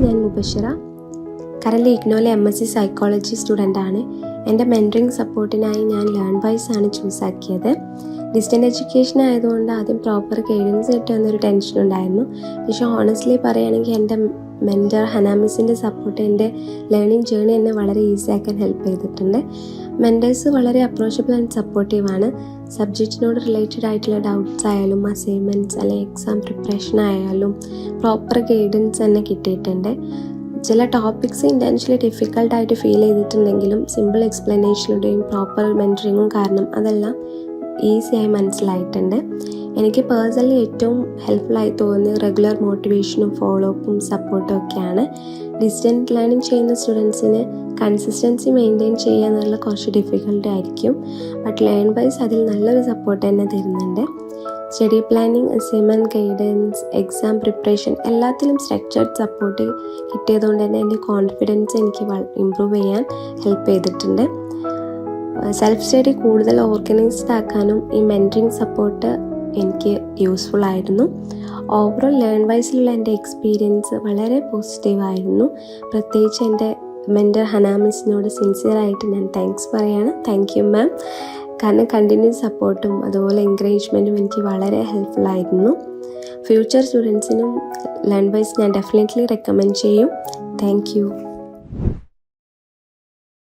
ഞാൻ മുബഷിറ. കറൻറ്റ്ലി ഇഗ്നോയിലെ MSc psychology student ആണ്. എൻ്റെ മെൻറ്ററിങ് സപ്പോർട്ടിനായി ഞാൻ ലേൺവൈസ് ആണ് ചൂസ് ആക്കിയത്. ഡിസ്റ്റൻറ്റ് എഡ്യൂക്കേഷൻ ആയതുകൊണ്ട് ആദ്യം പ്രോപ്പർ ഗൈഡൻസ് കിട്ടുമെന്നൊരു ടെൻഷൻ ഉണ്ടായിരുന്നു. പക്ഷേ ഹോണസ്റ്റ്ലി പറയുകയാണെങ്കിൽ എൻ്റെ മെൻറ്റർ ഹനാമിസിൻ്റെ സപ്പോർട്ട് എൻ്റെ ലേണിംഗ് ജേർണി എന്നെ വളരെ ഈസി ആക്കാൻ ഹെൽപ്പ് ചെയ്തിട്ടുണ്ട്. മെൻറ്റേഴ്സ് വളരെ അപ്രോച്ചബിൾ ആൻഡ് സപ്പോർട്ടീവാണ്. സബ്ജക്റ്റിനോട് റിലേറ്റഡ് ആയിട്ടുള്ള ഡൗട്ട്സ് ആയാലും അസൈൻമെൻറ്റ്സ് അല്ലെങ്കിൽ എക്സാം പ്രിപ്പറേഷൻ ആയാലും പ്രോപ്പർ ഗൈഡൻസ് തന്നെ കിട്ടിയിട്ടുണ്ട്. ചില ടോപ്പിക്സ് ഇൻറ്റൻഷ്യലി ഡിഫിക്കൽട്ടായിട്ട് ഫീൽ ചെയ്തിട്ടുണ്ടെങ്കിലും സിമ്പിൾ എക്സ്പ്ലനേഷനുടെയും പ്രോപ്പർ മെൻറ്ററിങ്ങും കാരണം അതെല്ലാം ഈസിയായി മനസ്സിലായിട്ടുണ്ട്. എനിക്ക് പേഴ്സണലി ഏറ്റവും ഹെൽപ്ഫുള്ളായി തോന്നിയ റെഗുലർ മോട്ടിവേഷനും ഫോളോ അപ്പും സപ്പോർട്ടും ഒക്കെയാണ്. ഡിസ്റ്റൻറ്റ് ലേണിംഗ് ചെയ്യുന്ന സ്റ്റുഡൻസിന് കൺസിസ്റ്റൻസി മെയിൻറ്റെയിൻ ചെയ്യുക എന്നുള്ള കുറച്ച് ഡിഫിക്കൽട്ടി ആയിരിക്കും. ബട്ട് ലേൺവൈസ് അതിൽ നല്ലൊരു സപ്പോർട്ട് തന്നെ തരുന്നുണ്ട്. Study planning, assignment guidance, exam preparation എല്ലാത്തിലും സ്ട്രക്ചർഡ് സപ്പോർട്ട് കിട്ടിയതുകൊണ്ട് തന്നെ എൻ്റെ കോൺഫിഡൻസ് എനിക്ക് ഇമ്പ്രൂവ് ചെയ്യാൻ ഹെൽപ്പ് ചെയ്തിട്ടുണ്ട്. സെൽഫ് സ്റ്റഡി കൂടുതൽ ഓർഗനൈസ്ഡ് ആക്കാനും ഈ മെൻറ്ററിങ് സപ്പോർട്ട് എനിക്ക് യൂസ്ഫുൾ ആയിരുന്നു. ഓവറോൾ ലേൺവൈസിലുള്ള എൻ്റെ എക്സ്പീരിയൻസ് വളരെ പോസിറ്റീവായിരുന്നു. പ്രത്യേകിച്ച് എൻ്റെ മെൻറ്റർ ഹനാമിസിനോട് സിൻസിയറായിട്ട് ഞാൻ താങ്ക്സ് പറയാണ്. Thank you ma'am. കാരണം കണ്ടിന്യൂസ് സപ്പോർട്ടും അതുപോലെ എൻകറേജ്മെൻറ്റും എനിക്ക് വളരെ ഹെൽപ്ഫുൾ ആയിരുന്നു. ഫ്യൂച്ചർ സ്റ്റുഡൻസിനും ലേൺവൈസ് ഞാൻ ഡെഫിനറ്റ്ലി റെക്കമെൻഡ് ചെയ്യും. Thank you.